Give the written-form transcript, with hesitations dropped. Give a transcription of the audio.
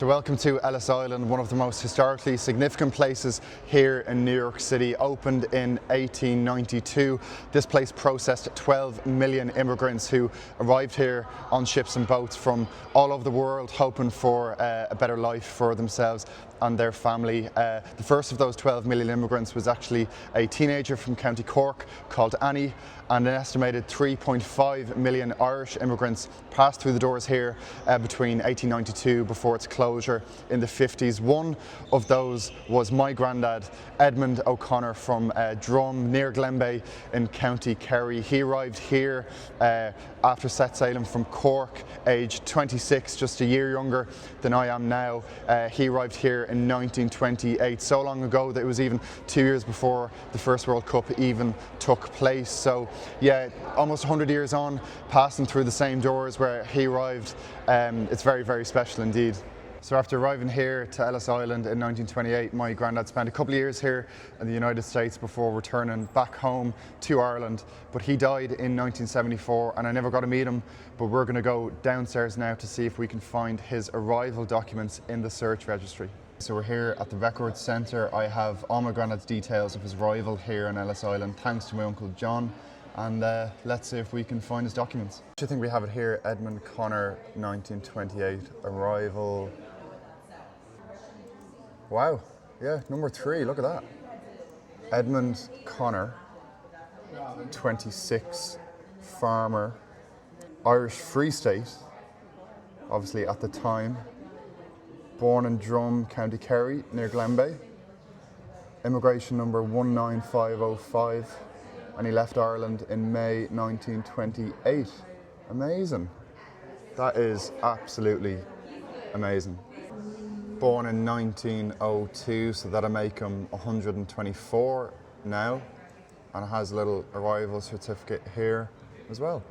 So welcome to Ellis Island, one of the most historically significant places here in New York City. Opened in 1892, this place processed 12 million immigrants who arrived here on ships and boats from all over the world, hoping for a better life for themselves and their family. The first of those 12 million immigrants was actually a teenager from County Cork called Annie, and an estimated 3.5 million Irish immigrants passed through the doors here between 1892 before its closure in the 50s. One of those was my granddad, Seán O'Connor, from Drum near Glenbeigh in County Kerry. He arrived here after set sailing from Cork, aged 26, just a year younger than I am now. He arrived here in 1928, so long ago that it was even 2 years before the First World Cup even took place. So yeah, almost 100 years on, passing through the same doors where he arrived, it's very, very special indeed. So after arriving here to Ellis Island in 1928, my granddad spent a couple of years here in the United States before returning back home to Ireland. But he died in 1974 and I never got to meet him, but we're going to go downstairs now to see if we can find his arrival documents in the search registry. So we're here at the Records Centre. I have all my granddad's details of his arrival here in Ellis Island, thanks to my Uncle John. And let's see if we can find his documents. I think we have it here, Seán O'Connor, 1928, arrival. Wow, yeah, number 3, look at that. Seán O'Connor, 26, farmer, Irish Free State, obviously at the time. Born in Drum, County Kerry, near Glenbeigh. Immigration number 19505. And he left Ireland in May 1928. Amazing. That is absolutely amazing. Born in 1902, so that'll make him 124 now. And has a little arrival certificate here as well.